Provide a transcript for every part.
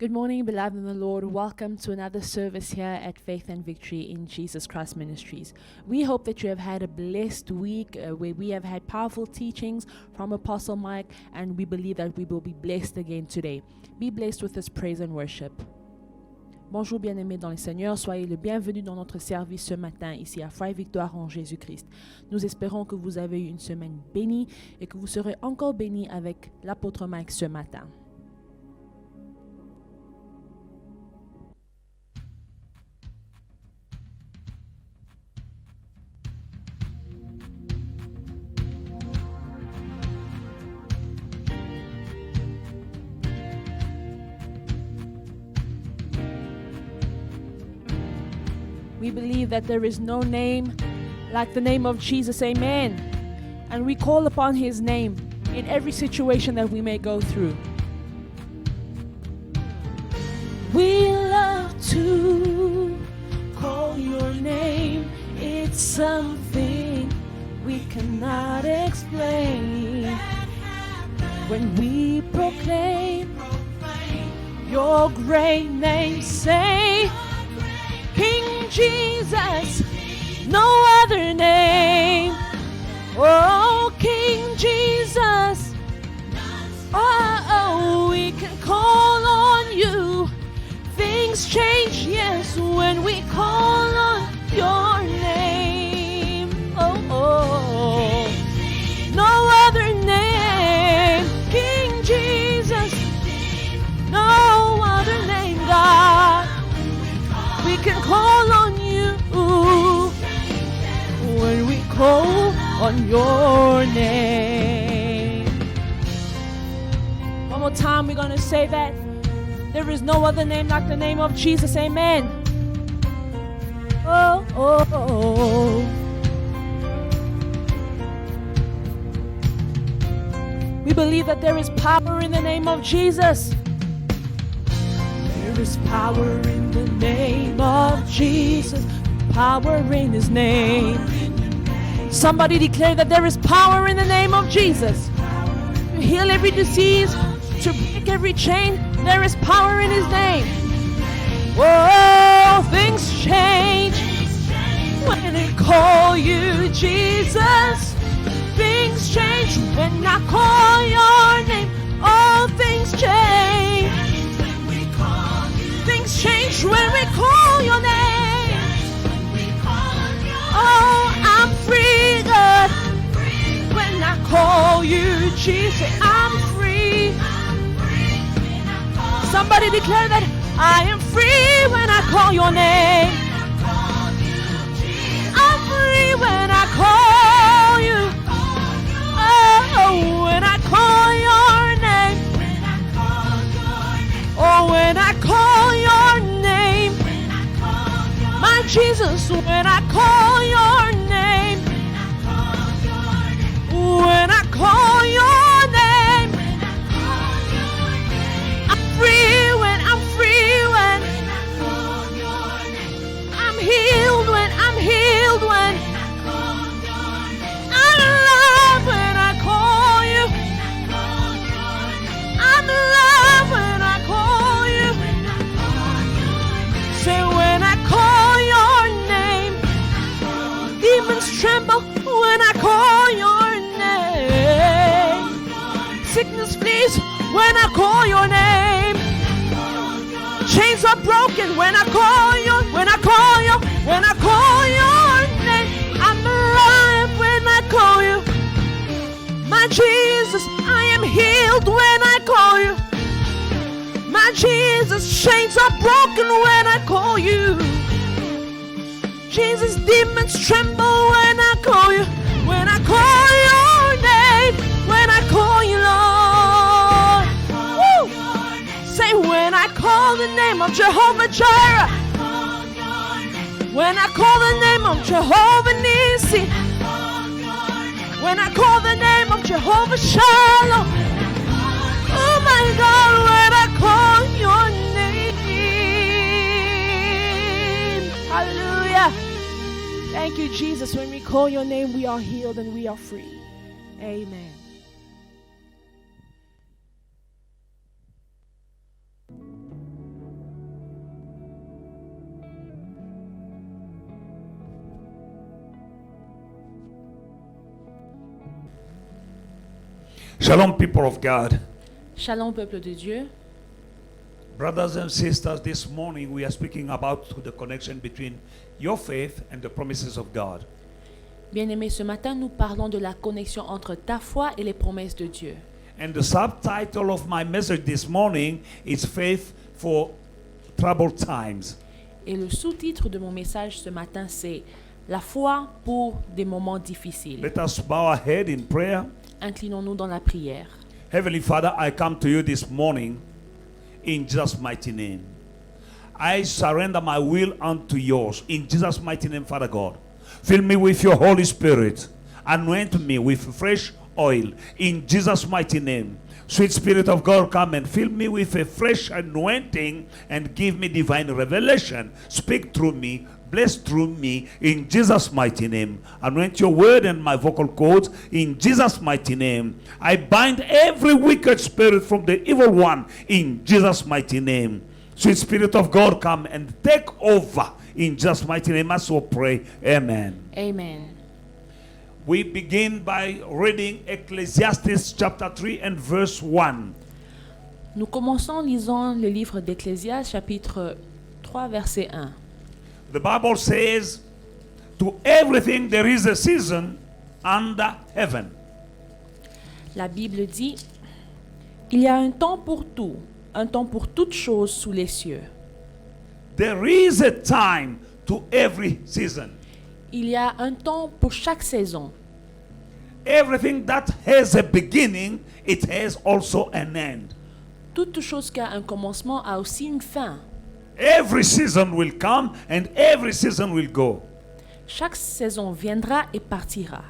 Good morning, beloved in the Lord. Welcome to another service here at Faith and Victory in Jesus Christ Ministries. We hope that you have had a blessed week where we have had powerful teachings from Apostle Mike, and we believe that we will be blessed again today. Be blessed with this praise and worship. Bonjour bien-aimés dans le Seigneur, soyez le bienvenu dans notre service ce matin ici à Foi et Victoire en Jésus-Christ. Nous espérons que vous avez eu une semaine bénie et que vous serez encore bénis avec l'apôtre Mike ce matin. We believe that there is no name like the name of Jesus, amen. And we call upon his name in every situation that we may go through. We love to call your name. It's something we cannot explain. When we proclaim your great name, say, King Jesus, no other name. Oh, King Jesus, oh, we can call on you. Things change, yes, when we call on your name. Oh, no other name. King Jesus, no other name, God. We can call on you when we call on your name. One more time, we're going to say that. There is no other name like the name of Jesus, amen. Oh, oh, oh. We believe that there is power in the name of Jesus. There is power in the name of Jesus, power in his name. Somebody declare that there is power in the name of Jesus. heal every disease, to break every chain. There is power in his name. Whoa, things change when I call you Jesus. Things change when I call your name. All things change. Things change when we call your name. Oh, I'm free, God. When I call you Jesus, I'm free. Somebody declare that I am free when I call your name. I'm free when I call you. Oh, when I call your name. Oh, when I call your name. My Jesus, when I call your name. When I call your name. I'm free when I'm free when I'm healed when I'm healed when I'm alive when I call you. I'm alive when I call you. Say when I call your name, demons tremble when I call your name. Sickness flees when I call your name. Chains are broken when I call you, when I call you, when I call your name. I'm alive when I call you. My Jesus, I am healed when I call you. My Jesus, chains are broken when I call you. Jesus, demons tremble when I call you. When I call your name, when I call you, Lord. Woo! Say when I call the name of Jehovah Jireh. When I call the name of Jehovah Nissi. When I call the name of Jehovah Shalom. Oh my God, when I call your name. Hallelujah. Thank you, Jesus. When we call your name, we are healed and we are free. Amen. Shalom, people of God. Shalom, peuple de Dieu. Brothers and sisters, this morning we are speaking about the connection between your faith and the promises of God. Bien-aimés, ce matin, nous parlons de la connexion entre ta foi et les promesses de Dieu. And the subtitle of my message this morning is Faith for Troubled Times. Et le sous-titre de mon message ce matin, c'est La foi pour des moments difficiles. Let us bow our head in prayer. Inclinons-nous dans la prière. Heavenly Father, I come to you this morning in Jesus' mighty name. I surrender my will unto yours in Jesus' mighty name, Father God. Fill me with your Holy Spirit. Anoint me with fresh oil in Jesus' mighty name. Sweet Spirit of God, come and fill me with a fresh anointing and give me divine revelation. Speak through me. Bless through me in Jesus' mighty name. Anoint your word and my vocal cords in Jesus' mighty name. I bind every wicked spirit from the evil one in Jesus' mighty name. Sweet Spirit of God, come and take over in Jesus' mighty name. I so pray. Amen. Amen. We begin by reading Ecclesiastes chapter 3 and verse 1. Nous commençons en lisant le livre d'Ecclésiaste, chapitre 3, verset 1. The Bible says, to everything there is a season under heaven. La Bible dit, il y a un temps pour tout, un temps pour toutes choses sous les cieux. There is a time to every season. Il y a un temps pour chaque saison. Everything that has a beginning, it has also an end. Toute chose qui a un commencement a aussi une fin. Every season will come and every season will go. Chaque saison viendra et partira.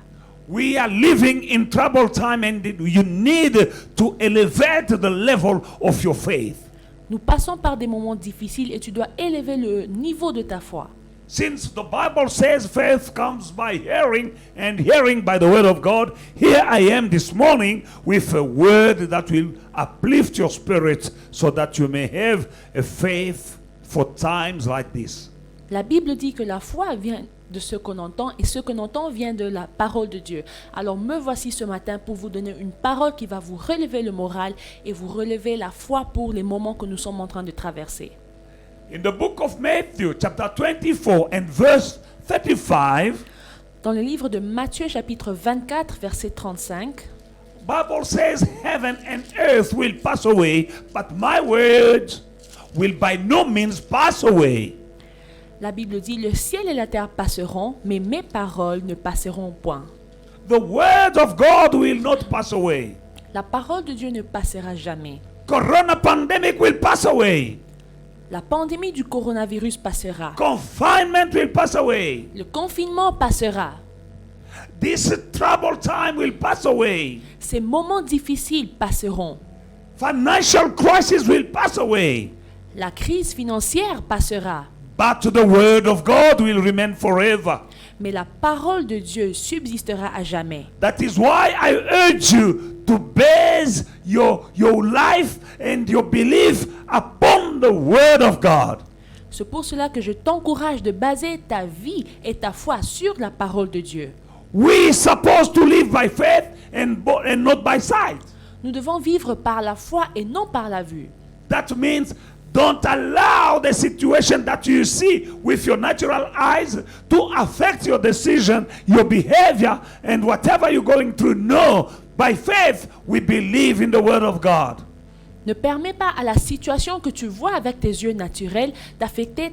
We are living in troubled time and you need to elevate the level of your faith. Nous passons par des moments difficiles et tu dois élever le niveau de ta foi. Since the Bible says faith comes by hearing and hearing by the word of God, here I am this morning with a word that will uplift your spirit so that you may have a faith for times like this. La Bible dit que la foi vient de ce qu'on entend et ce qu'on entend vient de la parole de Dieu. Alors me voici ce matin pour vous donner une parole qui va vous relever le moral et vous relever la foi pour les moments que nous sommes en train de traverser. In the book of Matthew, chapter 24 and verse 35, Dans le livre de Matthieu chapitre 24 verset 35, Bible says heaven and earth will pass away, but my words will by no means pass away. la Bible dit le ciel et la terre passeront, mais mes paroles ne passeront point. The word of God will not pass away. La parole de Dieu ne passera jamais. Corona pandemic will pass away. La pandémie du coronavirus passera. Confinement will pass away. Le confinement passera. This troubled time will pass away. Ces moments difficiles passeront. Financial crisis will pass away. La crise financière passera. But the word of God will remain forever. Mais la parole de Dieu subsistera à jamais. That is why I urge you to base your life and your belief upon the word of God. C'est pour cela que je t'encourage de baser ta vie et ta foi sur la parole de Dieu. We supposed to live by faith and not by sight. Nous devons vivre par la foi et non par la vue. That means don't allow the situation that you see with your natural eyes to affect your decision, your behavior, and whatever you're going through. No, by faith, we believe in the word of God. Ne permets pas à la situation que tu vois avec tes yeux naturels d'affecter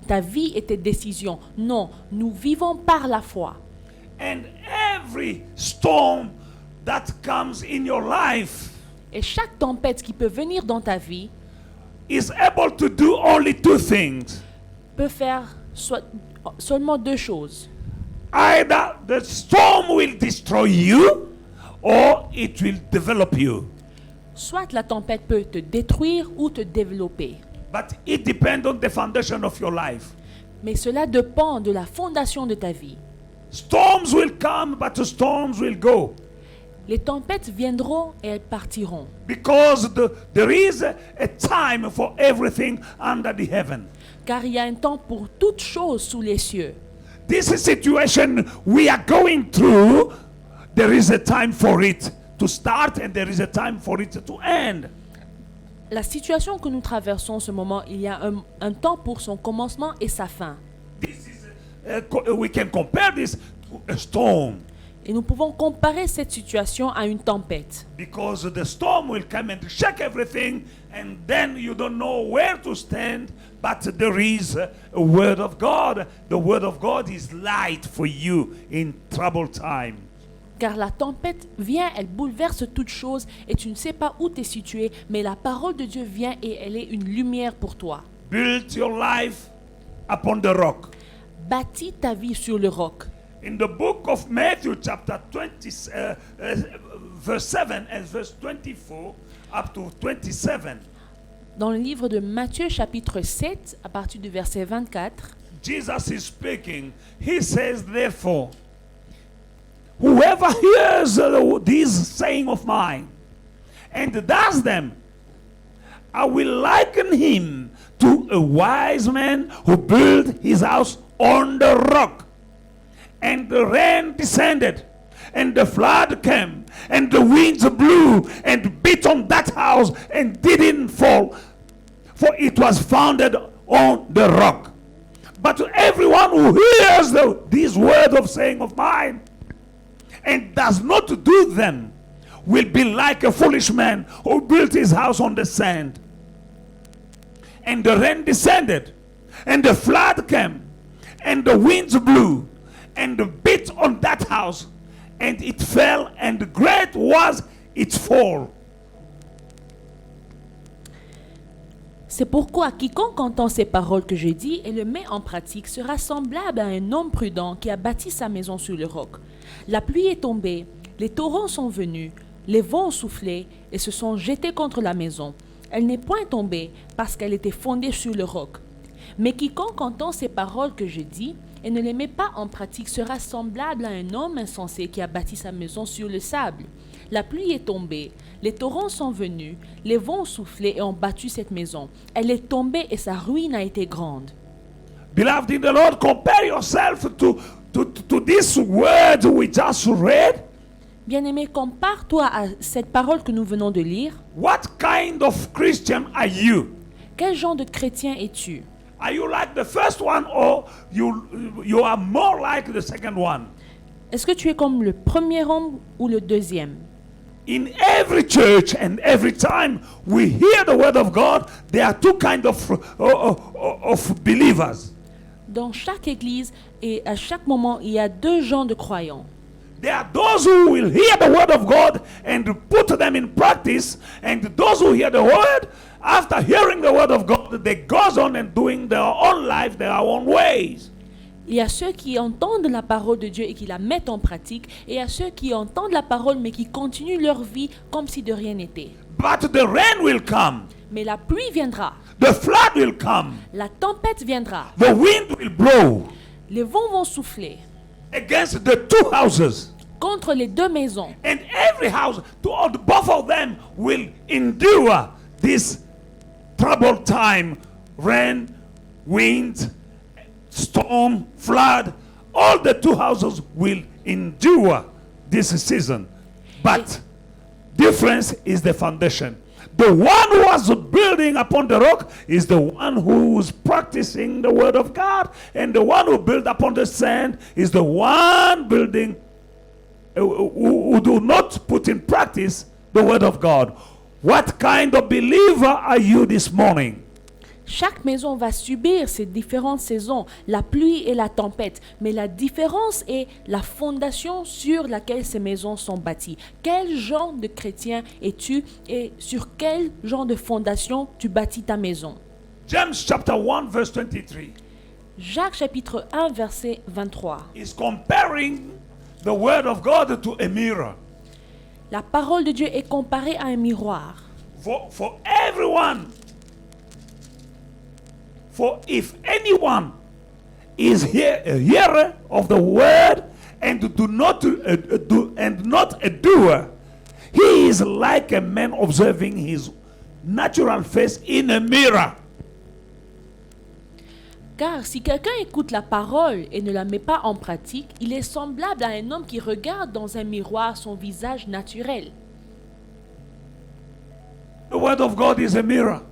ta vie et tes décisions. Non, nous vivons par la foi. And every storm that comes in your life Et chaque tempête qui peut venir dans ta vie is able to do only two things. peut faire seulement deux choses. Either the storm will destroy you or it will develop you. Soit la tempête peut te détruire ou te développer. But it depends on the foundation of your life. Mais cela dépend de la fondation de ta vie. Storms will come, but the storms will go. Les tempêtes viendront et elles partiront. Because there is a time for everything under the heaven. Car il y a un temps pour toute chose sous les cieux. This situation we are going through, there is a time for it to start and there is a time for it to end. La situation que nous traversons en ce moment, il y a un temps pour son commencement et sa fin. We can compare this to a storm. Et nous pouvons comparer cette situation à une tempête. Because the storm will come and shake everything, and then you don't know where to stand. But there is a word of God. The word of God is light for you in troubled time. Car la tempête vient, elle bouleverse toute chose et tu ne sais pas où tu es situé, mais la parole de Dieu vient et elle est une lumière pour toi. Build your life upon the rock. Bâtis ta vie sur le roc. In the book of Matthew, chapter 20, verse 7 and verse 24 up to 27, Dans le livre de Matthieu chapitre 7, à partir du verset 24, Jesus is speaking. He says, therefore, whoever hears these saying of mine and does them, I will liken him to a wise man who built his house on the rock. And the rain descended, and the flood came, and the winds blew and beat on that house and didn't fall, for it was founded on the rock. But to everyone who hears these words of saying of mine and does not do them will be like a foolish man who built his house on the sand. And the rain descended, and the flood came, and the winds blew and beat on that house, and it fell, and great was its fall. C'est pourquoi quiconque entend ces paroles que je dis et le met en pratique sera semblable à un homme prudent qui a bâti sa maison sur le roc. La pluie est tombée, les torrents sont venus, les vents ont soufflé et se sont jetés contre la maison. Elle n'est point tombée parce qu'elle était fondée sur le roc. Mais quiconque entend ces paroles que je dis et ne les met pas en pratique sera semblable à un homme insensé qui a bâti sa maison sur le sable. La pluie est tombée, les torrents sont venus, les vents ont soufflé et ont battu cette maison. Elle est tombée et sa ruine a été grande. Beloved in the Lord, compare yourself to this word we just read. Bien-aimé, compare-toi à cette parole que nous venons de lire. What kind of Christian are you? Quel genre de chrétien es-tu? Are you like the first one or you are more like the second one? Est-ce que tu es comme le premier homme ou le deuxième? In every church and every time we hear the word of God, there are two kinds of believers. Dans chaque église et à chaque moment, il y a deux genres de croyants. There are those who will hear the word of God and put them in practice, and those who hear the word, after hearing the word of God, they goes on and doing their own life, their own ways. Il y a ceux qui entendent la parole de Dieu et qui la mettent en pratique, et il y a ceux qui entendent la parole mais qui continuent leur vie comme si de rien n'était. But the rain will come, Mais la pluie viendra, the flood will come, la tempête viendra, the wind will blow les vents vont souffler against the two houses. contre les deux maisons. And every house, both of them will endure this troubled time, rain, wind, storm, flood. All the two houses will endure this season. But difference is the foundation. The one who was building upon the rock is the one who is practicing the word of God. And the one who built upon the sand is the one building who do not put in practice the word of God. What kind of believer are you this morning? Chaque maison va subir ces différentes saisons, la pluie et la tempête. Mais la différence est la fondation sur laquelle ces maisons sont bâties. Quel genre de chrétien es-tu et sur quel genre de fondation tu bâtis ta maison? James chapter 1 verse 23 Jacques chapitre 1 verset 23. is comparing the word of God to a mirror. La parole de Dieu est comparée à un miroir. For everyone. For if anyone is a hearer of the word and not a doer, he is like a man observing his natural face in a mirror. Car si quelqu'un écoute la parole et ne la met pas en pratique, il est semblable à un homme qui regarde dans un miroir son visage naturel. The word of God is a mirror.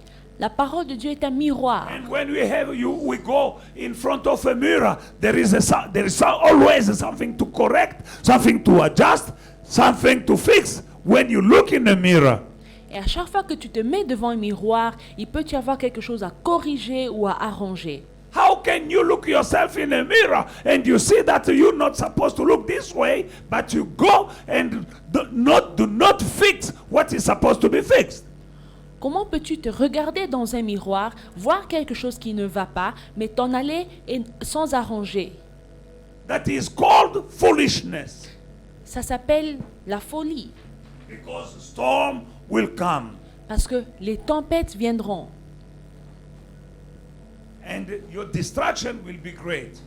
La parole de Dieu est un miroir. And when we go in front of a mirror, there is always something to correct, something to adjust, something to fix when you look in the mirror. Et à chaque fois que tu te mets devant un miroir, il peut y avoir quelque chose à corriger ou à arranger. How can you look yourself in a mirror and you see that you're not supposed to look this way, but you go and do not fix what is supposed to be fixed? Comment peux-tu te regarder dans un miroir, voir quelque chose qui ne va pas, mais t'en aller sans arranger? That is called foolishness. Ça s'appelle la folie. Because storm will come. Parce que les tempêtes viendront. And your distraction will be great.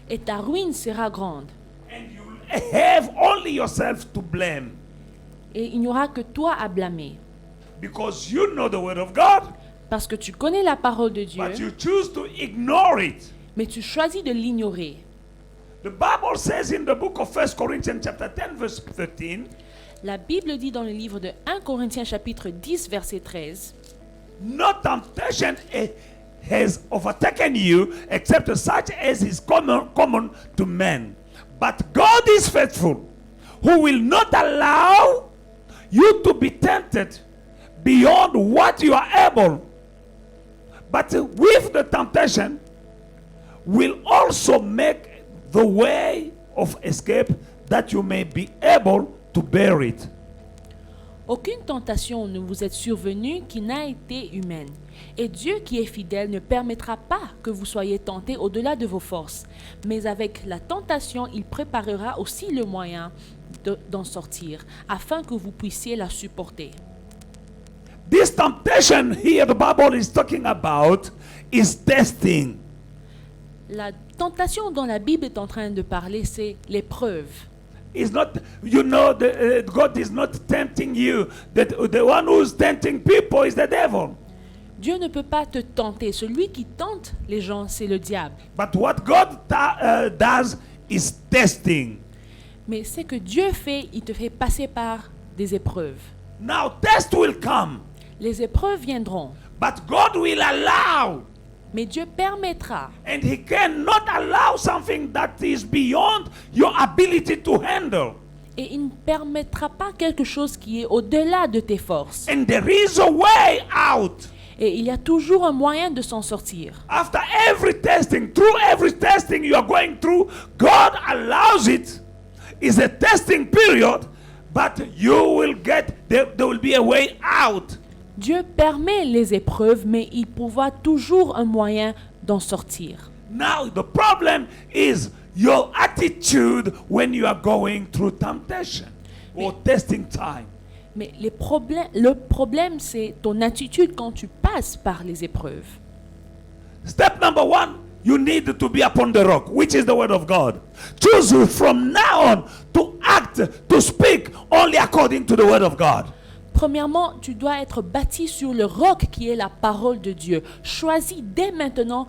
Et ta ruine sera grande. And you'll have only yourself to blame. Et il n'y aura que toi à blâmer. Because you know the word of God. Parce que tu connais la parole de Dieu, But you choose to ignore it. mais tu choisis de l'ignorer. The Bible says in the book of 1 Corinthians chapter 10 verse 13. La Bible dit dans le livre de 1 Corinthiens chapitre 10 verset 13. No temptation has overtaken you except such as is common to men. But God is faithful, who will not allow you to be tempted beyond what you are able, but with the temptation will also make the way of escape that you may be able to bear it. Aucune tentation ne vous est survenue qui n'a été humaine. Et Dieu qui est fidèle ne permettra pas que vous soyez tentés au-delà de vos forces. Mais avec la tentation, il préparera aussi le moyen d'en sortir, afin que vous puissiez la supporter. This temptation here the Bible is talking about is testing. La tentation dont la Bible est en train de parler, c'est l'épreuve. It's not, God is not tempting you. The one who's tempting people is the devil. Dieu ne peut pas te tenter. Celui qui tente les gens, c'est le diable. But what God does is testing. Mais ce que Dieu fait, il te fait passer par des épreuves. Now, test will come, Les épreuves viendront, but God will allow. mais Dieu permettra. And He cannot allow something that is beyond your ability to handle. Et il ne permettra pas quelque chose qui est au-delà de tes forces. And there is a way out. Et il y a toujours un moyen de s'en sortir. After every testing, through every testing you are going through, God allows it. It's a testing period, but you will get, there will be a way out. Dieu permet les épreuves, mais il pourvoit toujours un moyen d'en sortir. Now the problem is your attitude when you are going through temptation or testing time. Mais le problème, c'est ton attitude quand tu passes par les épreuves. Step number one, you need to be upon the rock, which is the word of God. Choose from now on to act, to speak only according to the word of God. Premièrement, tu dois être bâti sur le roc qui est la parole de Dieu. Choisis dès maintenant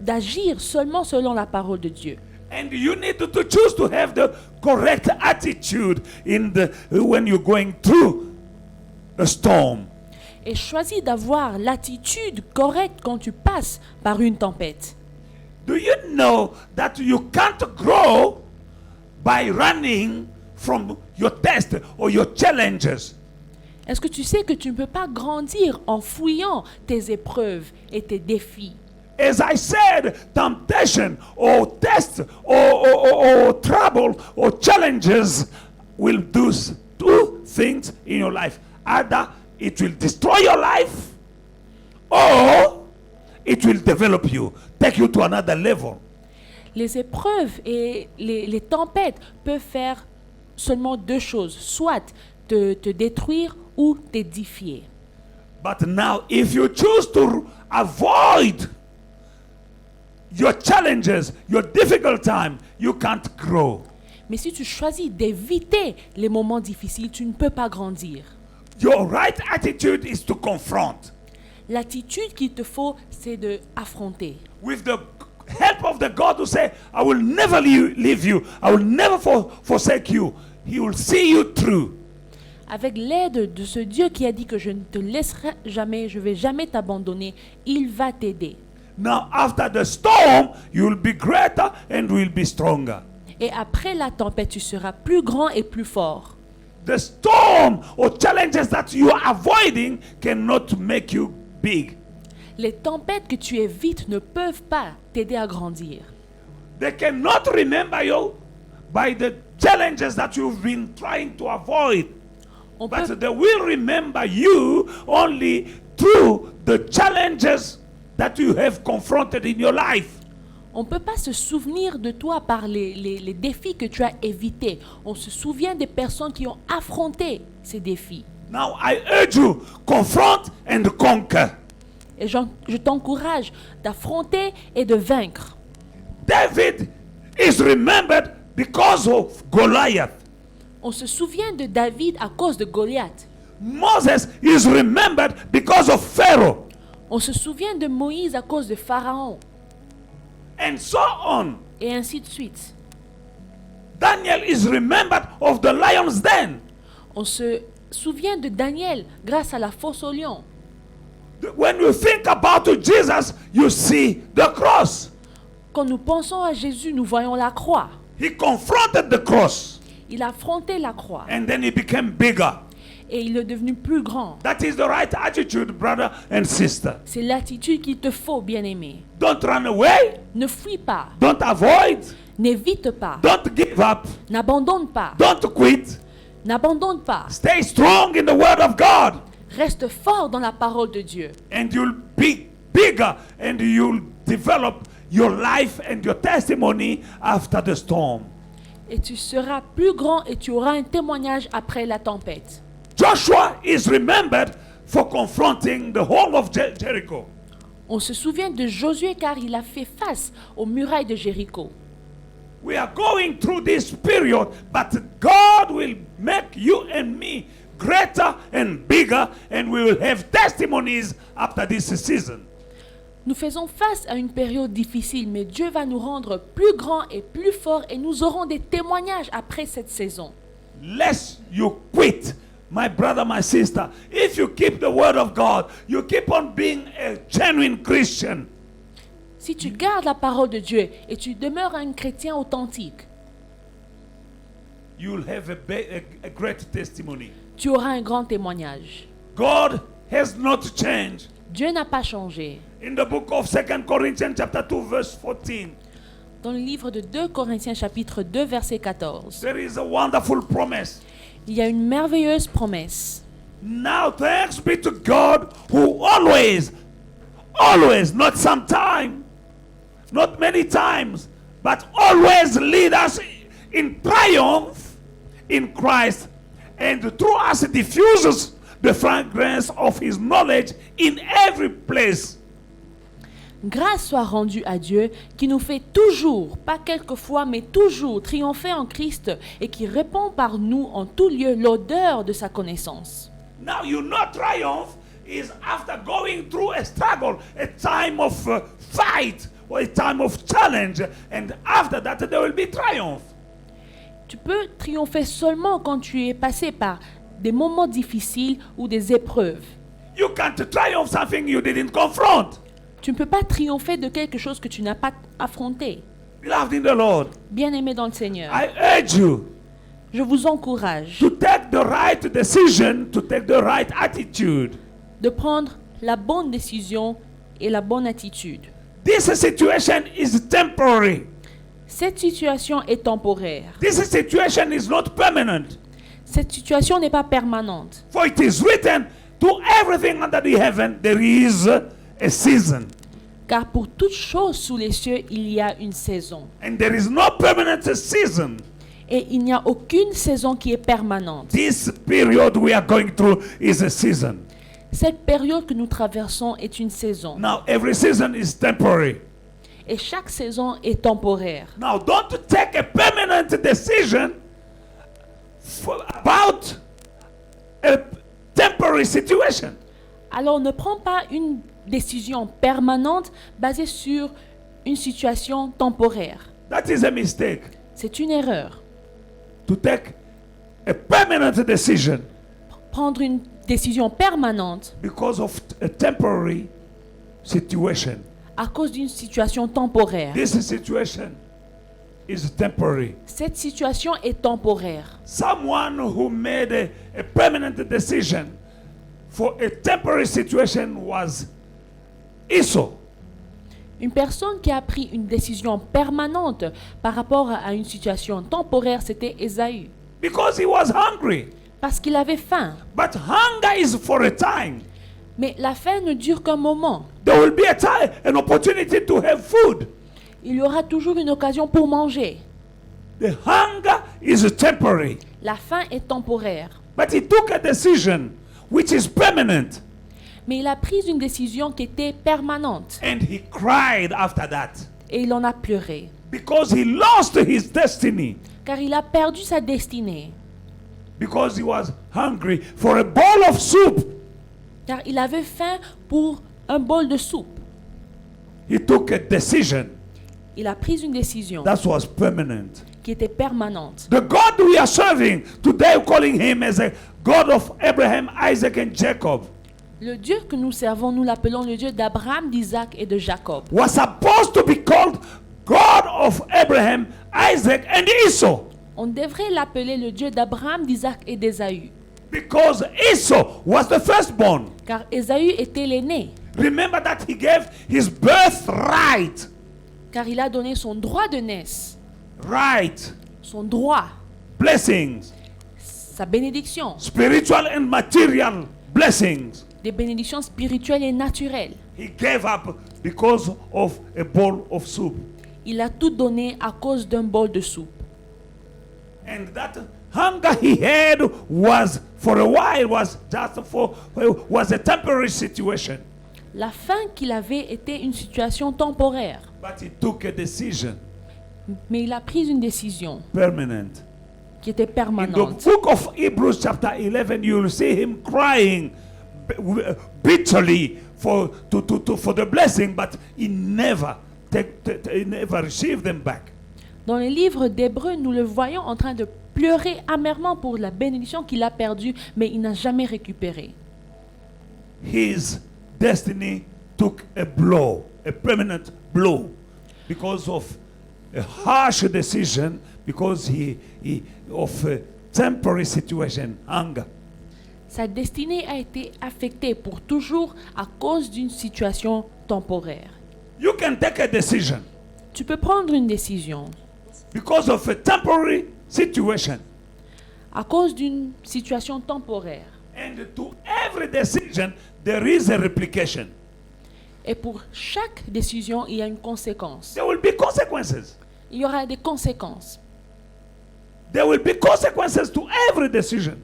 d'agir seulement selon la parole de Dieu. And you need to choose to have the correct attitude when you're going through a storm. Et choisis d'avoir l'attitude correcte quand tu passes par une tempête. Do you know that you can't grow by running from your test or your challenges? Est-ce que tu sais que tu ne peux pas grandir en fouillant tes épreuves et tes défis? As I said, temptation or test or trouble or challenges will do two things in your life. Either it will destroy your life or it will develop you, take you to another level. Les épreuves et les tempêtes peuvent faire seulement deux choses, soit te détruire ou t'édifier. But now, if you choose to avoid your challenges, your difficult time, you can't grow. Mais si tu choisis d'éviter les moments difficiles, tu ne peux pas grandir. Your right attitude is to confront. L'attitude qu'il te faut, c'est de affronter. With the help of the God who say, I will never leave you, I will never forsake you, He will see you through. Avec l'aide de ce Dieu qui a dit que je ne te laisserai jamais, je ne vais jamais t'abandonner, il va t'aider. Now, after the storm, you will be greater and will be stronger. Et après la tempête, tu seras plus grand et plus fort. The storm or challenges that you are avoiding cannot make you big. Les tempêtes que tu évites ne peuvent pas t'aider à grandir. They cannot remember you by the challenges that you've been trying to avoid. On But peut, they will remember you only through the challenges that you have confronted in your life. on peut pas se souvenir de toi par les défis que tu as évités. On se souvient des personnes qui ont affronté ces défis. Now I urge you, confront and conquer. Et je t'encourage d'affronter et de vaincre. David is remembered because of Goliath. On se souvient de David à cause de Goliath. Moses is remembered because of Pharaoh. On se souvient de Moïse à cause de Pharaon. And so on. Et ainsi de suite. Daniel is remembered of the lion's den. On se souvient de Daniel grâce à la fosse aux lions. When you think about Jesus, you see the cross. Quand nous pensons à Jésus, nous voyons la croix. He confronted the cross. Il a affronté la croix. And then he became bigger. Et il est devenu plus grand. That is the right attitude, brother and sister. C'est l'attitude qu'il te faut, bien-aimé. Don't run away. Ne fuis pas. Don't avoid. N'évite pas. Don't give up. N'abandonne pas. Don't quit. N'abandonne pas. Stay strong in the word of God. Reste fort dans la parole de Dieu. And you'll be bigger and you'll develop your life and your testimony after the storm. Et tu seras plus grand et tu auras un témoignage après la tempête. Joshua is remembered for confronting the whole of Jericho. On se souvient de Josué car il a fait face aux murailles de Jéricho. We are going through this period, but God will make you and me greater and bigger, and we will have testimonies after this season. Nous faisons face à une période difficile, mais Dieu va nous rendre plus grands et plus forts et nous aurons des témoignages après cette saison. Lest you quit, my brother, my sister. If you keep the word of God, you keep on being a genuine Christian. Si tu gardes la parole de Dieu et tu demeures un chrétien authentique, You'll have a great testimony. tu auras un grand témoignage. God has not changed. Dieu n'a pas changé. In the book of 2 Corinthians chapter 2 verse 14, Dans le livre de 2 Corinthiens chapitre 2 verset 14, there is a wonderful promise. il y a une merveilleuse promesse. Now thanks be to God who always, not sometime, not many times, but always lead us in triumph in Christ, and through us diffuses the fragrance of his knowledge in every place. Grâce soit rendue à Dieu qui nous fait toujours, pas quelquefois, mais toujours triompher en Christ et qui répand par nous en tout lieu l'odeur de sa connaissance. Now you know triumph is after going through a struggle, a time of fight, or a time of challenge, and after that there will be triumph. Tu peux triompher seulement quand tu es passé par des moments difficiles ou des épreuves. You can't triumph something you didn't confront. Tu ne peux pas triompher de quelque chose que tu n'as pas affronté. Beloved in the Lord, Bien-aimé dans le Seigneur, I urge you je vous encourage to take the right decision, to take the right attitude. de prendre la bonne décision et la bonne attitude. This situation is temporary. Cette situation est temporaire. This situation is not permanent. Cette situation n'est pas permanente. For it is written, to everything under the heaven there is a season. Car pour toute chose sous les cieux, il y a une saison. And there is no permanent season. Et il n'y a aucune saison qui est permanente. This period we are going through is a season. Cette période que nous traversons est une saison. Now every season is temporary. Et chaque saison est temporaire. Now don't take a permanent decision about a temporary situation. Alors ne prends pas une décision permanente basée sur une situation temporaire. That is a mistake. C'est une erreur. To take a permanent decision Prendre une décision permanente because of a temporary situation. à cause d'une situation temporaire. This situation is temporary. Cette situation est temporaire. Someone who made a permanent decision for a temporary situation was Esau. Une personne qui a pris une décision permanente par rapport à une situation temporaire, c'était Ésaü. Because he was hungry. Parce qu'il avait faim. But hunger is for a time. Mais la faim ne dure qu'un moment. There will be a time, an opportunity to have food. Il y aura toujours une occasion pour manger. The hunger is temporary. La faim est temporaire. But he took a decision which is permanent. Mais il a pris une décision qui était permanente. And he cried after that. Et il en a pleuré. Because he lost his destiny. Car il a perdu sa destinée. Because he was hungry for a bowl of soup. Car il avait faim pour un bol de soupe. He took a decision Il a pris une décision that was permanent. qui était permanente. The God we are serving today, calling him as a God of Abraham, Isaac, and Jacob, Le Dieu que nous servons, nous l'appelons le Dieu d'Abraham, d'Isaac et de Jacob. was supposed to be called God of Abraham, Isaac, and Esau. On devrait l'appeler le Dieu d'Abraham, d'Isaac et d'Ésaü. Because Esau was the firstborn. Car Ésaü était l'aîné. Remember that he gave his birthright. Car il a donné son droit de naissance. Right. Son droit. Blessings. Sa bénédiction. Spiritual and material blessings. Des bénédictions spirituelles et naturelles. He gave up because of a bowl of soup. Il a tout donné à cause d'un bol de soupe. And that hunger he had was for a while, was a temporary situation. La faim qu'il avait était une situation temporaire, but he took a decision, mais il a pris une décision permanent. qui était In the permanente. book of Hebrews chapter 11, you will see him crying bitterly for the blessing, but he never received them back. Dans les livres d'Hébreux, nous le voyons en train de pleurer amèrement pour la bénédiction qu'il a perdue, mais il n'a jamais récupéré. His destiny took a blow, a permanent blow, because of a harsh decision, because of a temporary situation, hunger. Sa destinée a été affectée pour toujours à cause d'une situation temporaire. You can take a decision Tu peux prendre une décision because of a temporary situation, à cause d'une situation temporaire. and to every decision there is a replication. Et pour chaque décision, il y a une conséquence. There will be consequences. Il y aura des conséquences. There will be consequences to every decision.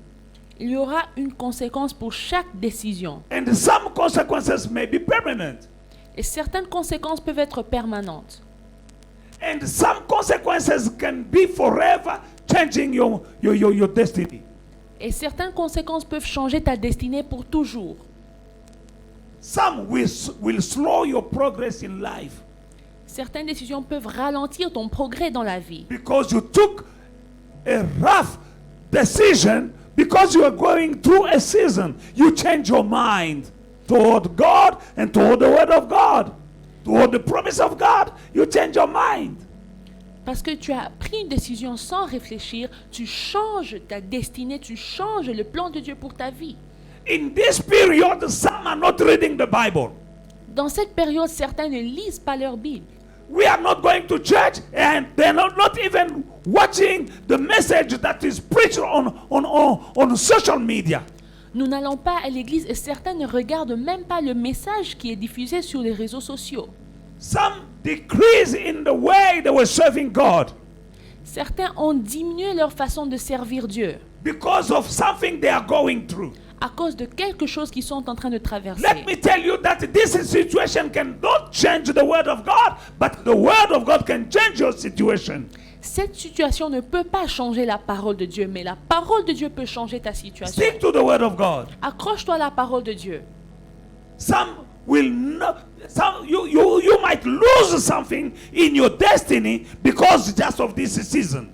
Il y aura une conséquence pour chaque décision. And some consequences may be permanent. Et certaines conséquences peuvent être permanentes. And some consequences can be forever changing your destiny. Et certaines conséquences peuvent changer ta destinée pour toujours. Some will slow your progress in life Certaines décisions peuvent ralentir ton progrès dans la vie. because you took a rough decision, because you are going through a season. You change your mind toward God and toward the word of God, toward the promise of God. You change your mind. Parce que tu as pris une décision sans réfléchir, tu changes ta destinée, tu changes le plan de Dieu pour ta vie. In this period, some are not reading the Bible. Dans cette période, certains ne lisent pas leur Bible. We are not going to church, and they're not even watching the message that is preached on social media. Nous n'allons pas à l'église et certains ne regardent même pas le message qui est diffusé sur les réseaux sociaux. Some decrease in the way they were serving God Certains ont diminué leur façon de servir Dieu because of something they are going through. à cause de quelque chose qu'ils sont en train de traverser. Let me tell you that this situation cannot change the word of God, but the word of God can change your situation. Cette situation ne peut pas changer la parole de Dieu, mais la parole de Dieu peut changer ta situation. Stick to the word of God. Accroche-toi à la parole de Dieu. Some will not. You might lose something in your destiny because just of this season.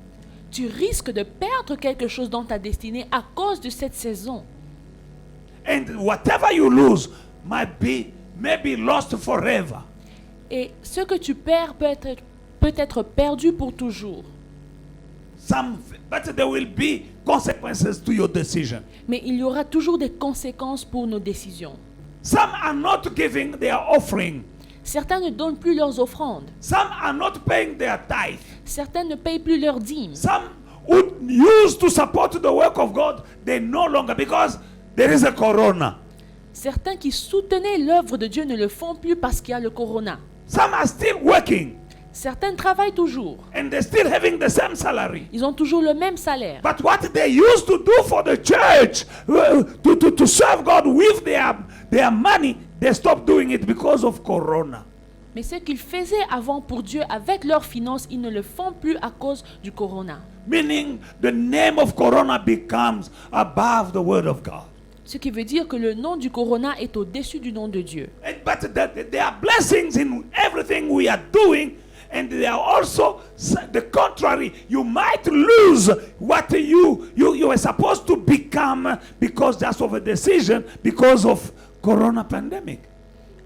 Tu risques de perdre quelque chose dans ta destinée à cause de cette saison. And whatever you lose may be lost forever. Et ce que tu perds peut être perdu pour toujours. But there will be consequences to your decision. Mais il y aura toujours des conséquences pour nos décisions. Some are not giving their offering. Certains ne donnent plus leurs offrandes. Some are not paying their tithe. Certains ne payent plus leurs dîmes. Some would use to support the work of God, they no longer, because there is a corona. Certains qui soutenaient l'œuvre de Dieu ne le font plus parce qu'il y a le corona. Some are still working Certains travaillent toujours. and they're still having the same salary. Ils ont toujours le même salaire. But what they used to do for the church, to serve God with their money, they stopped doing it because of corona. Mais ce qu'ils faisaient avant pour Dieu avec leurs finances, ils ne le font plus à cause du corona. Meaning the name of corona becomes above the word of God. Ce qui veut dire que le nom du corona est au-dessus du nom de Dieu. But there are blessings in everything we are doing, and there are also the contrary. You might lose what you were supposed to become because just of a decision, because of corona pandemic.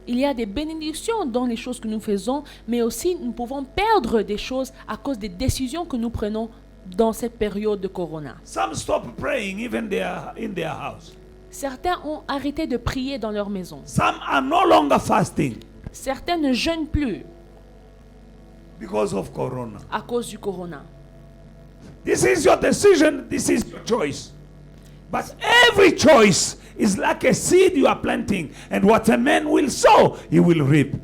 Il y a des bénédictions dans les choses que nous faisons, mais aussi nous pouvons perdre des choses à cause des décisions que nous prenons dans cette période de corona. Some stop praying even in their house. Certains ont arrêté de prier dans leur maison. Some are no longer fasting Certains ne jeûnent plus because of corona. à cause du corona. This is your decision, this is your choice. But every choice is like a seed you are planting, and what a man will sow, he will reap.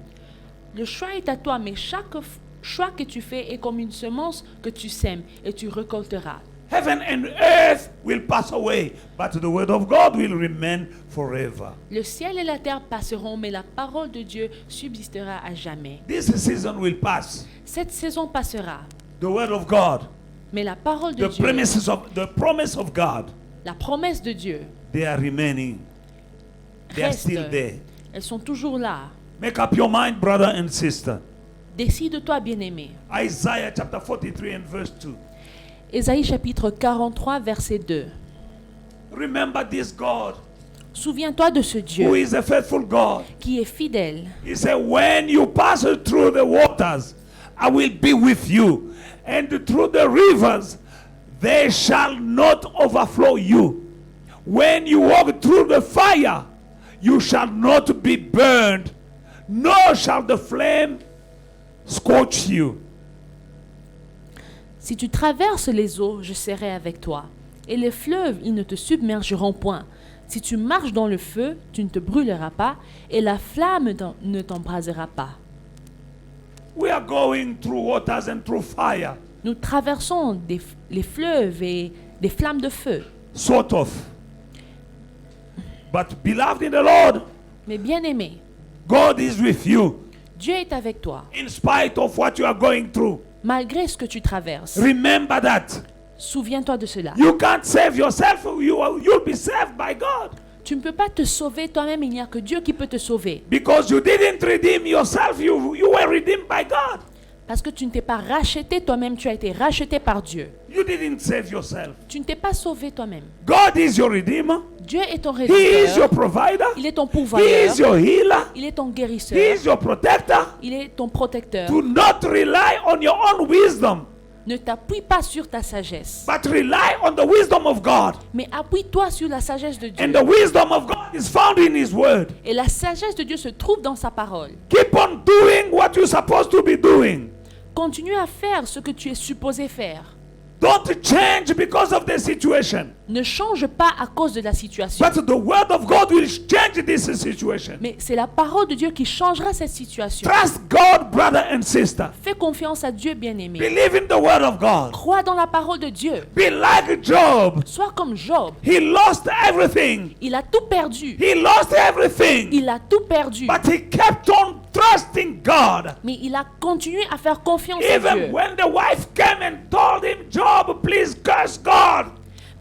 Le choix est à toi, mais chaque choix que tu fais est comme une semence que tu sèmes et tu récolteras. Heaven and earth will pass away, but the word of God will remain forever. Le ciel et la terre passeront, mais la parole de Dieu subsistera à jamais. This season will pass. Cette saison passera, The word of God, mais la parole de the Dieu, promise of God, la promesse de Dieu, they are remaining. They are reste. still there. Elles sont toujours là. Make up your mind, brother and sister. Décide-toi, bien-aimé. Isaiah chapter 43 and verse 2. Ésaïe chapitre 43, verset 2. Remember this God Souviens-toi de ce who Dieu is a faithful God. qui est fidèle. He said, when you pass through the waters, I will be with you. And through the rivers, they shall not overflow you. When you walk through the fire, you shall not be burned, nor shall the flame scorch you. Si tu traverses les eaux, je serai avec toi. Et les fleuves, ils ne te submergeront point. Si tu marches dans le feu, tu ne te brûleras pas, et la flamme ne t'embrasera pas. We are going through waters and through fire. Nous traversons les fleuves et des flammes de feu. Sort of. But beloved in the Lord, Mais bien-aimé, God is with you Dieu est avec toi, in spite of what you are going through. malgré ce que tu traverses. Remember that. Souviens-toi de cela. You can't save yourself. You'll be saved by God. Tu ne peux pas te sauver toi-même, il n'y a que Dieu qui peut te sauver. Because you didn't redeem yourself. You were redeemed by God. Parce que tu ne t'es pas racheté toi-même, tu as été racheté par Dieu. You didn't save yourself. Tu ne t'es pas sauvé toi-même. God is your redeemer. Dieu est ton He is your rédempteur. provider. Il est ton He pourvoyeur. is your healer. Il est ton He guérisseur. is your protector. Il est ton protecteur. Do not rely on your own wisdom, Ne t'appuie pas sur ta sagesse, but rely on the wisdom of God. mais appuie-toi sur la sagesse de Dieu. And the wisdom of God is found in His Word. Et la sagesse de Dieu se trouve dans sa parole. Keep on doing what you're supposed to be doing. Continue à faire ce que tu es supposé faire. Don't change because of the situation. Ne change pas à cause de la situation. But the Word of God will change this situation. Mais c'est la parole de Dieu qui changera cette situation. Trust God, brother and sister. Fais confiance à Dieu, bien-aimé. Believe in the Word of God. Crois dans la parole de Dieu. Be like Job. Sois comme Job. He lost everything. Il a tout perdu. He lost everything. Il a tout perdu. But he kept on trusting God. Mais il a continué à faire confiance à Even Dieu. when the wife came and told him, Job, please curse God.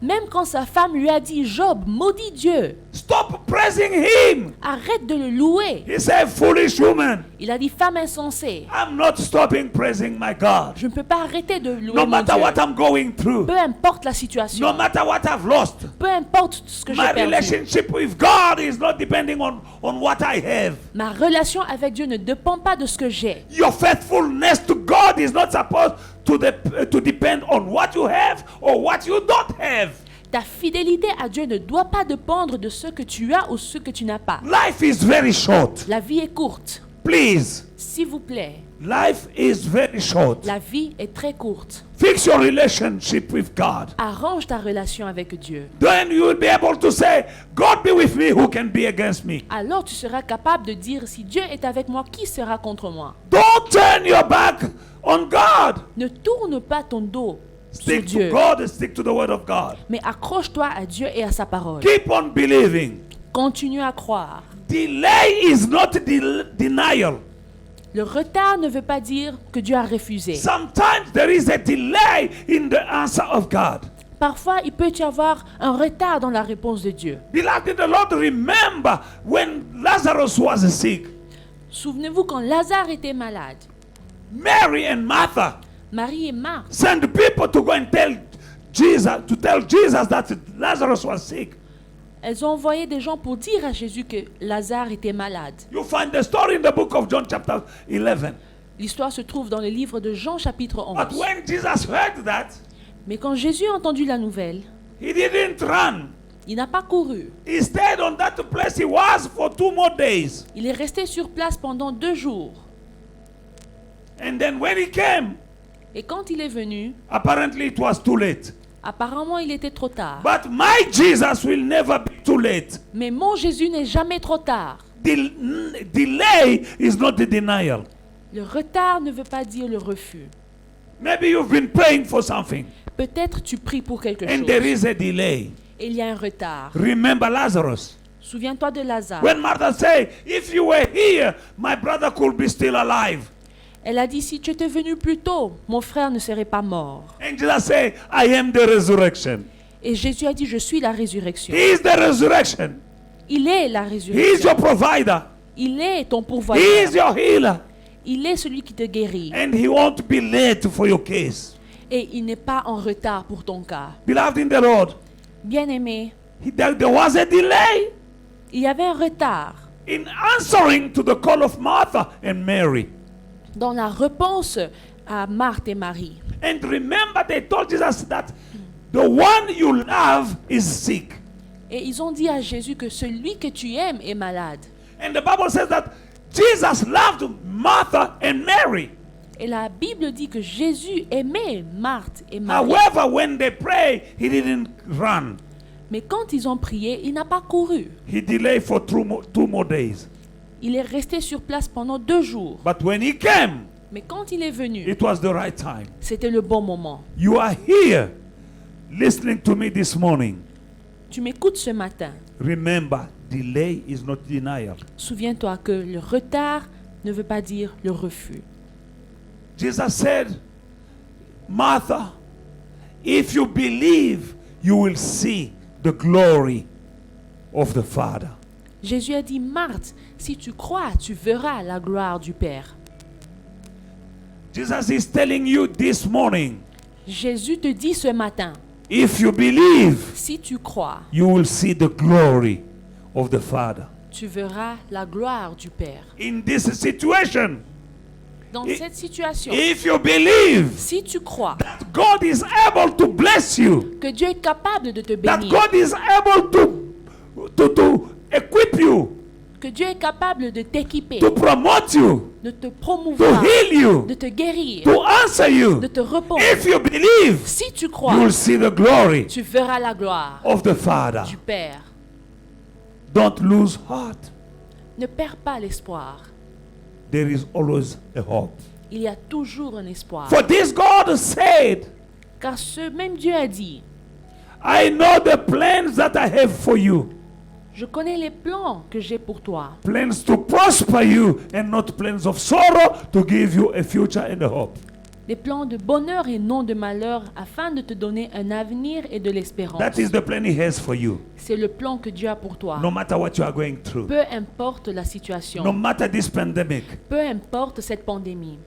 Même quand sa femme lui a dit, Job, maudit Dieu. Stop praising him. Arrête de le louer. He said, foolish woman, Il a dit, femme insensée. I'm not stopping praising my God. Je ne peux pas arrêter de louer No mon matter Dieu. what I'm going through. Peu importe la situation. No matter what I've lost. Peu importe ce que j'ai My perdu. relationship with God is not depending on what I have. Ma relation avec Dieu ne dépend pas de ce que j'ai. Your faithfulness to God is not supposed to depend on what you have or what you don't have. Ta fidélité à Dieu ne doit pas dépendre de ce que tu as ou ce que tu n'as pas. Life is very short. La vie est courte. Please. S'il vous plaît, Life is very short. la vie est très courte. Fix your relationship with God. Arrange ta relation avec Dieu. Then you will be able to say, God be with me, who can be against me? Alors tu seras capable de dire, si Dieu est avec moi, qui sera contre moi? Don't turn your back on God. Ne tourne pas ton dos sur Stick to Dieu, God, stick to the word of God. mais accroche-toi à Dieu et à sa parole. Keep on believing. Continue à croire. Delay is not denial. Le retard ne veut pas dire que Dieu a refusé. Sometimes there is a delay in the answer of God. Parfois, il peut y avoir un retard dans la réponse de Dieu. Beloved in the Lord, remember when Lazarus was sick. Souvenez-vous quand Lazare était malade, Mary and Martha Marie et Marthe sent people to go and tell Jesus that Lazarus was sick. elles ont envoyé des gens pour dire à Jésus que Lazare était malade. You find the story in the book of John chapter 11. L'histoire se trouve dans le livre de Jean chapitre But 11. when Jesus heard that, Mais quand Jésus a entendu la nouvelle, he didn't run. il n'a pas couru. He stayed on that place he was for 2 more days. Il est resté sur place pendant 2 jours. And then when he came, Et quand il est venu, apparently it was too late. apparemment il était trop tard. But my Jesus will never be too late. Mais mon Jésus n'est jamais trop tard. Delay is not the denial. Le retard ne veut pas dire le refus. Maybe you've been praying for something. Peut-être tu pries pour quelque and there chose is a delay. et il y a un retard. Remember Lazarus. Souviens-toi de Lazare. When Martha said, if you were here, my brother could be still alive. Elle a dit, si tu étais venu plus tôt, mon frère ne serait pas mort. And Jesus said, I am the resurrection. Et Jésus a dit, je suis la résurrection. He is the resurrection. Il est la He is résurrection. your provider. Il est ton He pourvoyeur. is your healer. Il est celui qui te guérit. And he won't be late for your case. Et il n'est pas en retard pour ton cas. Beloved in the Lord, Bien-aimé, there was a delay il y avait un retard in answering to the call of Martha and Mary. dans la réponse à Marthe et Marie. And remember, they told Jesus that the one you love is sick. Et ils ont dit à Jésus que celui que tu aimes est malade. And the Bible says that Jesus loved Martha and Mary. Et la Bible dit que Jésus aimait Marthe et Marie. However, when they pray, he didn't run. Mais quand ils ont prié, il n'a pas couru. He delayed for two more days. Il est resté sur place pendant 2 jours. But when he came, Mais quand il est venu, it was the right time. c'était le bon moment. You are here listening to me this morning. Tu m'écoutes ce matin. Remember, delay is not denial. Souviens-toi que le retard ne veut pas dire le refus. Jesus said, Martha, if you believe, you will see the glory of the Father. Jésus a dit, Marthe, si tu crois, tu verras la gloire du Père. Jesus is telling you this morning, Jésus te dit ce matin, if you believe, si tu crois, you will see the glory of the Father. tu verras la gloire du Père. In this situation, Dans I- cette situation, if you believe si tu crois that God is able to bless you, que Dieu est capable de te that bénir, God is able to equip you, que Dieu est capable de t'équiper, to promote you, de te to promouvoir, heal you, de te guérir, to answer you, de te répondre. if you believe, Si tu you crois, will see the glory tu verras la gloire of the Father. du Père. Don't lose heart. Ne perds pas l'espoir. There is always a hope. Il y a toujours un espoir. For this God said, Car ce même Dieu a dit, I know the plans that I have for you. je connais les plans que j'ai pour toi. Plans to prosper you and not plans of sorrow, to give you a future and a hope. Des plans de bonheur et non de malheur afin de te donner un avenir et de l'espérance. That is the plan He has for you. C'est le plan que Dieu a pour toi. No matter what you are going through, Peu importe la situation. no matter this pandemic. Peu importe cette pandémie.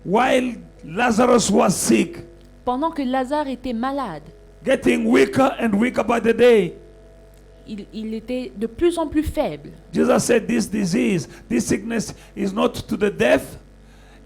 While Lazarus was sick, Pendant que Lazare était malade, getting weaker and weaker by the day, il était de plus en plus faible. Jesus said, this disease, this sickness is not to the death,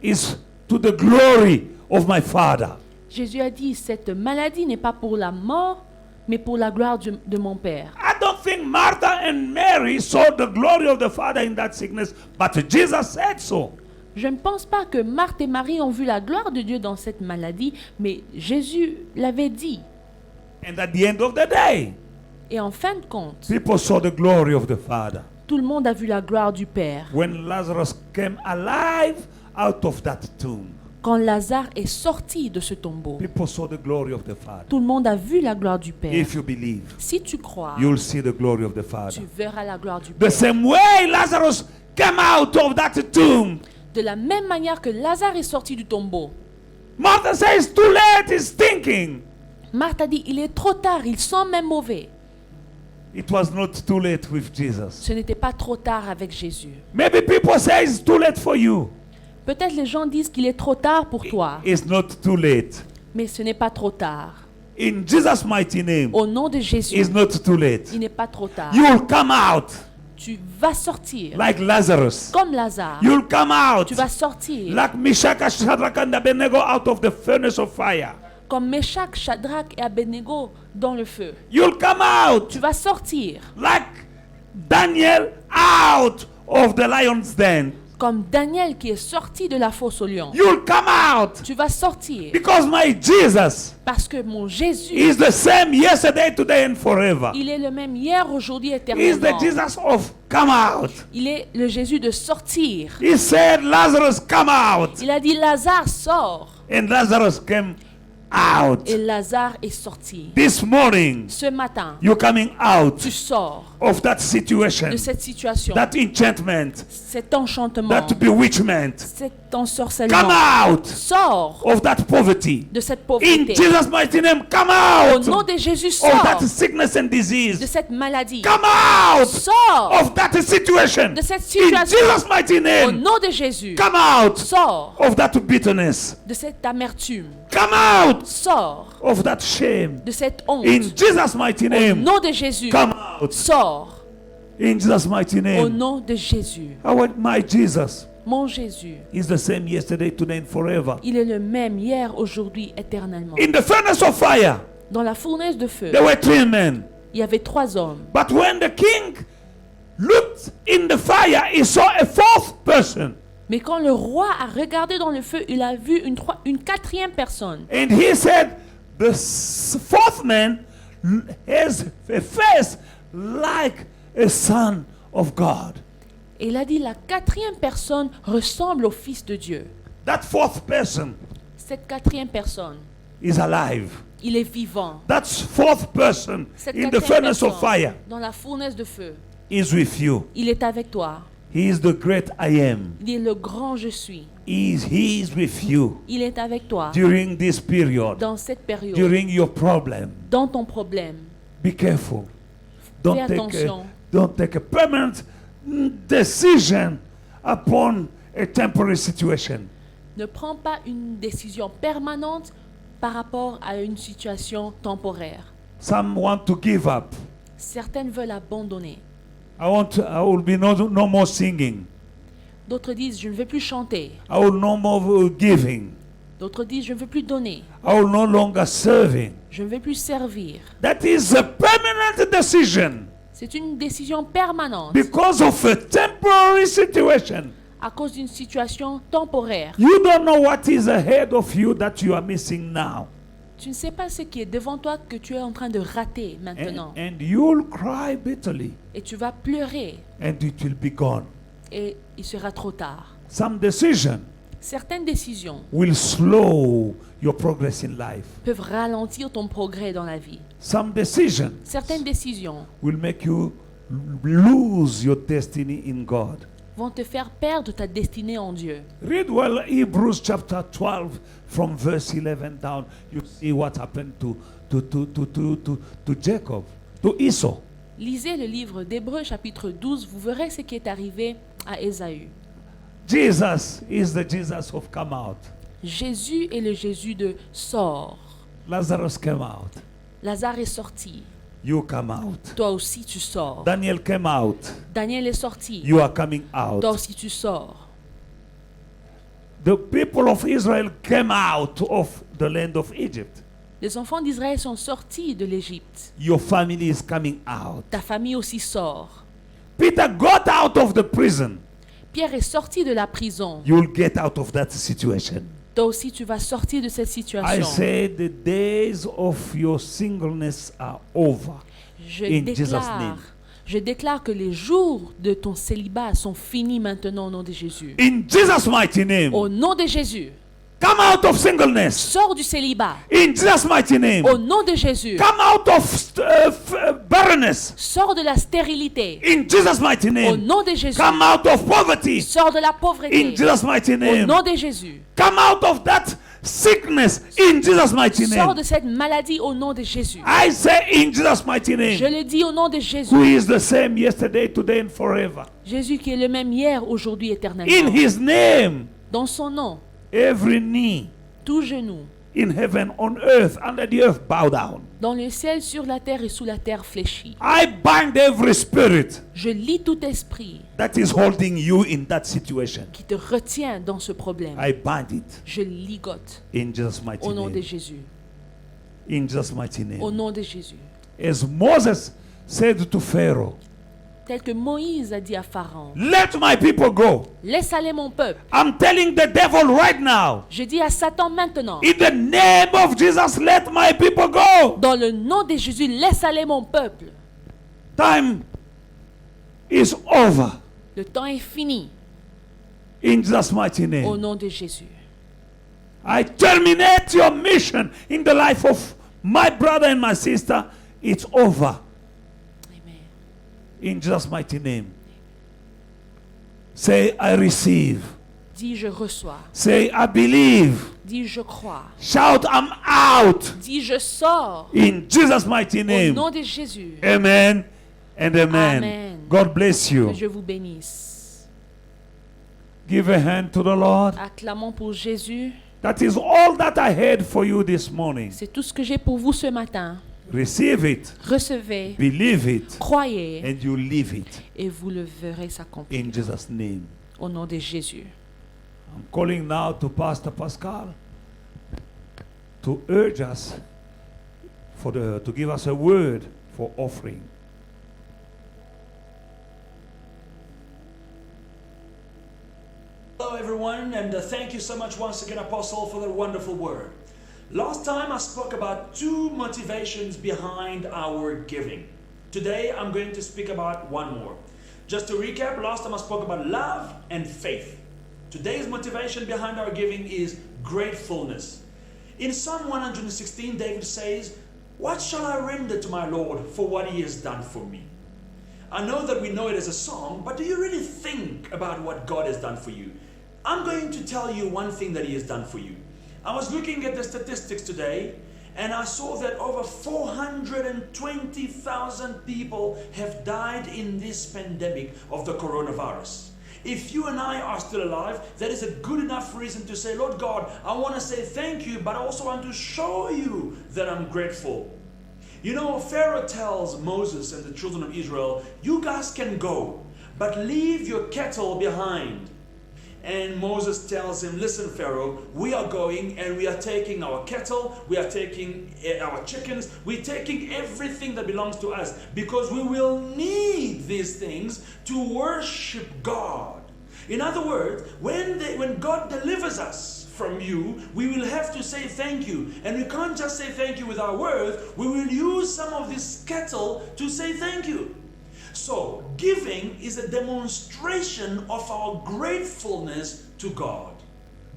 is to the glory of my Father. Jésus a dit, cette maladie n'est pas pour la mort, mais pour la gloire de mon Père. I don't think Martha and Mary saw the glory of the Father in that sickness, but Jesus said so. Je ne pense pas que Marthe et Marie ont vu la gloire de Dieu dans cette maladie, mais Jésus l'avait dit. And at the end of the day, Et en fin de compte, people saw the glory of the Father. tout le monde a vu la gloire du Père. When Lazarus came alive out of that tomb, Quand Lazare est sorti de ce tombeau, people saw the glory of the Father. tout le monde a vu la gloire du Père. If you believe, Si tu crois, you'll see the glory of the Father. tu verras la gloire du The Père. same way Lazarus came out of that tomb, De la même manière que Lazare est sorti du tombeau, Martha says, too late, he's thinking. Marthe a dit, il est trop tard, il sent même mauvais. It was not too late with Jesus. Ce n'était pas trop tard avec Jésus. Maybe people say it's too late for you. Peut-être les gens disent qu'il est trop tard pour toi, It's not too late. mais ce n'est pas trop tard. In Jesus' mighty name, Au nom de Jésus, it's not too late. il n'est pas trop tard. You'll come out Tu vas sortir like Lazarus. comme Lazare. You'll come out Tu vas sortir like Meshach, Shadrach, and Abednego out of the furnace of fire. comme Meshach, Shadrach et Abednego dans le feu. You'll come out Tu vas sortir like Daniel out of the lion's den. comme Daniel qui est sorti de la fosse au lion. You'll come out Tu vas sortir because my Jesus parce que mon Jésus, is the same yesterday, today, and forever. il est le même hier, aujourd'hui, He is the éternellement. Jesus of come out. Il est le Jésus de sortir. He said, Lazarus, come out. Il a dit, Lazare, sort. And Lazarus came out. Et Lazare est sorti. This morning, Ce matin, you're coming out tu sors of that situation, de cette situation, that enchantment, cet enchantement, that bewitchment. cet Come ensorcellement. out Sors of that poverty. de cette In pauvreté. Jesus' mighty name, come Au out nom de Jésus, of that sors sickness and de disease. cette maladie. Come out Sors of that situation. de cette In situation. Jesus' mighty Au name, nom de Jésus, come out sors of that bitterness. de cette amertume. Come out Sors of that shame. de cette honte. In Jesus' mighty Au name, nom de Jésus, come out. sors In Jesus' mighty au name. nom de Jésus. My Jesus Mon Jésus, is the same yesterday, today, and forever. il est le même hier, aujourd'hui, éternellement. In the furnace of fire, Dans la fournaise de feu, there were 3 men. il y avait 3 hommes. But when the king looked in the fire, he saw a 4th person. Mais quand le roi a regardé dans le feu, il a vu une 4e personne. And he said, the 4th man has a face like a son of God. Et il a dit, la 4e personne ressemble au Fils de Dieu. That 4th person Cette 4e personne, is alive. il est vivant. That 4th person Cette in the 4e furnace of personne, fire dans la fournaise de feu, is with you. il est avec toi. He is the great I am. Il est le grand je suis. He is with you Il est avec toi during this period, dans cette période, during your problem. dans ton problème. Be careful. Fais attention. Don't take a permanent decision upon a temporary situation. Ne prends pas une décision permanente par rapport à une situation temporaire. Some want to give up. Certaines veulent abandonner. I will be no more singing. D'autres disent, je ne veux plus chanter. I will no more giving. D'autres disent, je ne veux plus donner. I will no longer serving. Je ne veux plus servir. That is a permanent decision C'est une décision permanente because of a temporary situation. à cause d'une situation temporaire. You don't know what is ahead of you that you are missing now. Tu ne sais pas ce qui est devant toi que tu es en train de rater maintenant. And you'll cry bitterly Et tu vas pleurer and it will be gone. et il sera trop tard. Some decision Certaines décisions will slow your progress in life. peuvent ralentir ton progrès dans la vie. Some decision Certaines décisions will make you lose your destiny in God. vont te faire perdre ta destinée en Dieu. Read well Hebrews chapter 12 from verse 11 down. You see what happened to Jacob, to Esau. Lisez le livre d'Hébreux chapitre 12, vous verrez ce qui est arrivé à Ésaü. Jesus is the Jesus of come out. Jésus est le Jésus de sort. Lazarus came out. Lazare est sorti. You come out. Toi aussi tu sors. Daniel came out. Daniel est sorti. You are coming out. Toi aussi tu sors. The people of Israel came out of the land of Egypt. Les enfants d'Israël sont sortis de l'Égypte. Your family is coming out. Ta famille aussi sort. Peter got out of the prison. Pierre est sorti de la prison. You will get out of that situation. Toi aussi tu vas sortir de cette I situation. say the days of your singleness are over. In Jesus' name. Je déclare que les jours de ton célibat sont finis maintenant au nom de Jésus. In Jesus' mighty name. Au nom de Jésus, Come out of singleness. sors du célibat. In Jesus' mighty name. Au nom de Jésus, Come out of barrenness. sors de la stérilité. In Jesus' mighty Au name. nom de Jésus, Come out of poverty. sors de la In pauvreté. Jesus' mighty Au name. nom de Jésus, Come out of that sickness. In Jesus' mighty sors name. de cette maladie au nom de Jésus. I say in Jesus' mighty Je name. le dis au nom de Who Jésus. is the same yesterday, today, and forever. Jésus qui est le même hier, aujourd'hui, In éternellement. his name, Dans son nom, every knee tout genou, in heaven, on earth, under the earth, bow down. dans le ciel, sur la terre et sous la terre fléchit. I bind every spirit Je lis tout esprit that is holding you in that situation. qui te retient dans ce problème. I bind it Je le ligote in Jesus' mighty au nom de name. Jésus. In Jesus' mighty Au name. nom de Jésus. As Moses said to Pharaoh, Tel que Moïse a dit à Pharaon, let my people go. laisse aller mon peuple. I'm telling the devil right now, Je dis à Satan maintenant, in the name of Jesus, let my people go. dans le nom de Jésus, laisse aller mon peuple. Time is over. Le temps est fini In Jesus' mighty au name. nom de Jésus. I terminate your mission in the life of my brother and my sister. It's over. Amen. In Jesus' mighty name. Say, I receive. Dis je reçois. Say, I believe. Dis je crois. Shout, I'm out. Dis je sors. In Jesus' mighty Au name. nom de Jésus. Amen and amen. Amen. God bless you. Que Dieu vous bénisse. Give a hand to the Lord. Acclamons pour Jésus. That is all that I had for you this morning. C'est tout ce que j'ai pour vous ce matin. Receive it, Recevez, believe it, croyez and you live it. et vous le verrez s'accomplir. In Jesus' name. Au nom de Jésus. I'm calling now to Pastor Pascal to urge us to give us a word for offering. Hello everyone, and thank you so much once again, Apostle, for that wonderful word. Last time I spoke about two motivations behind our giving. Today I'm going to speak about one more. Just to recap, last time I spoke about love and faith. Today's motivation behind our giving is gratefulness. In Psalm 116, David says, "What shall I render to my Lord for what he has done for me?" I know that we know it as a song, but do you really think about what God has done for you? I'm going to tell you one thing that he has done for you. I was looking at the statistics today, and I saw that over 420,000 people have died in this pandemic of the coronavirus. If you and I are still alive, that is a good enough reason to say, Lord God, I want to say thank you, but I also want to show you that I'm grateful. You know, Pharaoh tells Moses and the children of Israel, you guys can go, but leave your cattle behind. And Moses tells him, listen, Pharaoh, we are going and we are taking our cattle, we are taking our chickens, we're taking everything that belongs to us because we will need these things to worship God. In other words, when God delivers us from you, we will have to say thank you. And we can't just say thank you with our words, we will use some of this cattle to say thank you. So, giving is a demonstration of our gratefulness to God.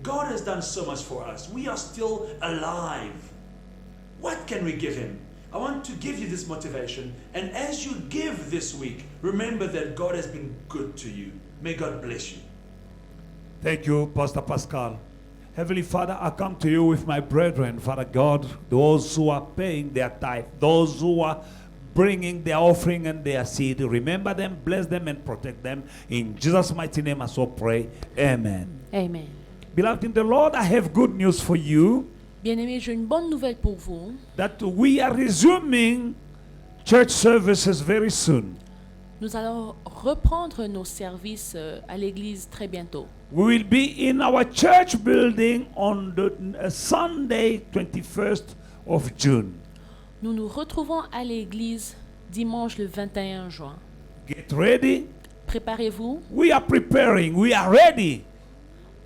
God has done so much for us. We are still alive. What can we give Him? I want to give you this motivation. And as you give this week, remember that God has been good to you. May God bless you. Thank you, Pastor Pascal. Heavenly Father, I come to you with my brethren, Father God, those who are paying their tithe, those who are bringing their offering and their seed. Remember them, bless them, and protect them. In Jesus' mighty name I so pray. Amen. Amen. Beloved in the Lord, I have good news for you. Bien-aimés, j'ai une bonne nouvelle pour vous. That we are resuming church services very soon. Nous allons reprendre nos services à l'église très bientôt. We will be in our church building on the Sunday, 21st of June. Nous nous retrouvons à l'église dimanche le 21 juin. Get ready. Préparez-vous. We are preparing. We are ready.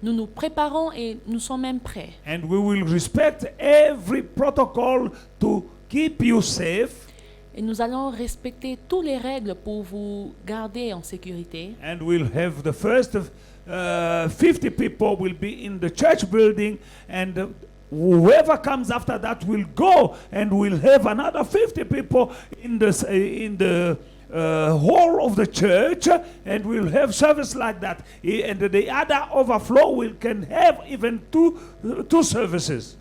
Nous nous préparons et nous sommes même prêts. And we will respect every protocol to keep you safe. Et nous allons respecter toutes les règles pour vous garder en sécurité. And we'll have the first 50 people will be in the church building, and whoever comes after that will go, and we'll have another 50 people in the hall of the church, and we'll have service like that. And the other overflow can have even two services.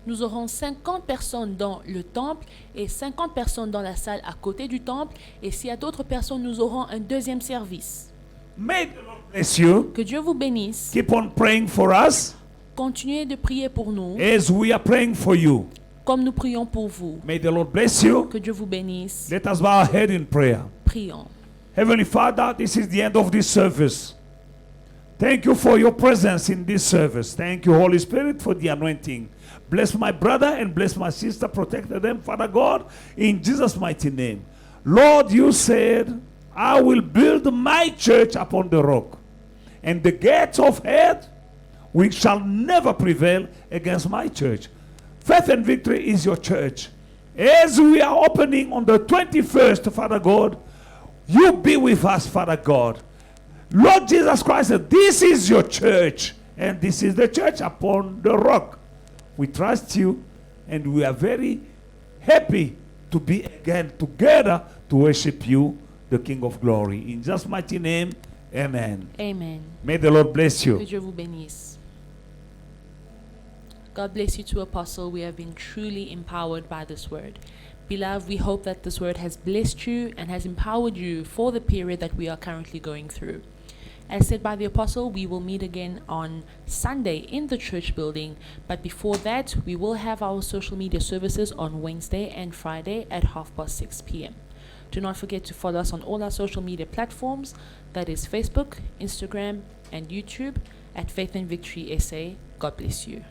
Nous aurons 50 personnes dans le temple et 50 personnes dans la salle à côté du temple. Et s'il y a d'autres personnes, nous aurons un deuxième service. May the Lord bless you. Que Dieu vous bénisse. Keep on praying for us. Continuez de prier pour nous, As we are praying for you. comme nous prions pour vous. May the Lord bless you. Que Dieu vous bénisse. Let us bow our head in prayer. Prions. Heavenly Father, this is the end of this service. Thank you for your presence in this service. Thank you, Holy Spirit, for the anointing. Bless my brother and bless my sister. Protect them, Father God, in Jesus' mighty name. Lord, you said, I will build my church upon the rock, and the gates of hell shall never prevail against my church. Faith and Victory is your church. As we are opening on the 21st, Father God, you be with us, Father God. Lord Jesus Christ, this is your church, And this is the church upon the rock. We trust you, and we are very happy to be again together to worship you, the King of Glory. In Jesus' mighty name, amen. Amen. May the Lord bless Que you. Dieu vous bénisse. God bless you too, Apostle. We have been truly empowered by this word. Beloved, we hope that this word has blessed you and has empowered you for the period that we are currently going through. As said by the Apostle, we will meet again on Sunday in the church building. But before that, we will have our social media services on Wednesday and Friday at 6:30 p.m. Do not forget to follow us on all our social media platforms. That is Facebook, Instagram, and YouTube at Faith and Victory SA. God bless you.